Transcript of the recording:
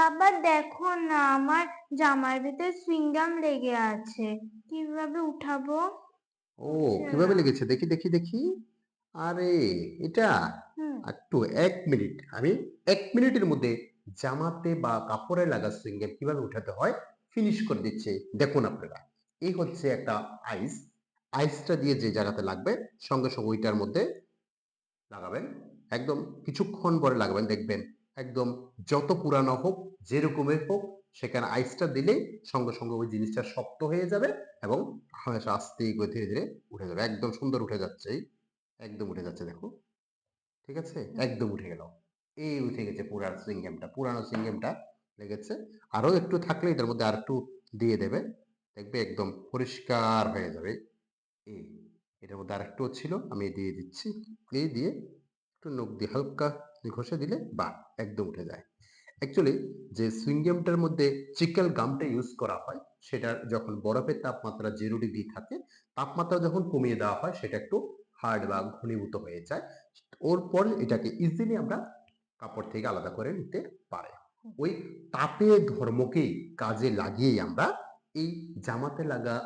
বাবা দেখো না, আমার জামার ভিতর সুইংগাম লেগে আছে, কিভাবে উঠাবো? ও, উঠছে কিভাবে না। লেগেছে? দেখি, দেখি, দেখি। আরে এটা হুম। একটু ১ মিনিট। আমি ১ মিনিটের মধ্যে জামাতে বা কাপড়ে লাগা সুইংগাম কিভাবে উঠাতে হয় ফিনিশ করে দিচ্ছি। দেখুন আপনারা। এই হচ্ছে একটা আইস। আইসটা দিয়ে যে জায়গাতে লাগবে সঙ্গে, সঙ্গে ওইটার মধ্যে লাগাবেন। একদম কিছুক্ষণ পরে লাগাবেন দেখবেন একদম যত পুরানো হোক, যেরকমের হোক সেখানে আইসটা দিলেই সঙ্গে, সঙ্গে ওই জিনিসটা শক্ত হয়ে যাবে এবং হামেশা আস্তে করে ধীরে, ধীরে উঠে যাবে। একদম সুন্দর উঠে যাচ্ছে এই। একদম উঠে যাচ্ছে দেখো। ঠিক আছে? একদম উঠে গেল। এই উঠে গেছে পুরান সুইংগামটা। পুরানো সুইংগামটা লেগেছে। আরো একটু থাকলে এটার মধ্যে আরেকটু দিয়ে দেবে। দেখবে একদম পরিষ্কার হয়ে যাবে। এই এটার মধ্যে আরেকটু ছিল আমি দিয়ে দিচ্ছি। এই দিয়ে একটু নখ দিয়ে হালকা ঘষে দিলে বাহ! একদম উঠে যায়। অ্যাকচুয়ালি যে সুইংগামটার মধ্যে চিকেল গামটা ইউজ করা হয় সেটার যখন বরফের তাপমাত্রা 0 ডিগ্রি থাকে, তাপমাত্রা যখন কমিয়ে দেওয়া হয় সেটা একটু হার্ড বা ঘনীভূত হয়ে যায়। ওর পরে এটাকে ইজিলি আমরা কাপড় থেকে আলাদা করে নিতে পারি। ওই তাপের ধর্মকেই কাজে লাগিয়েই আমরা এই জামাতে লাগা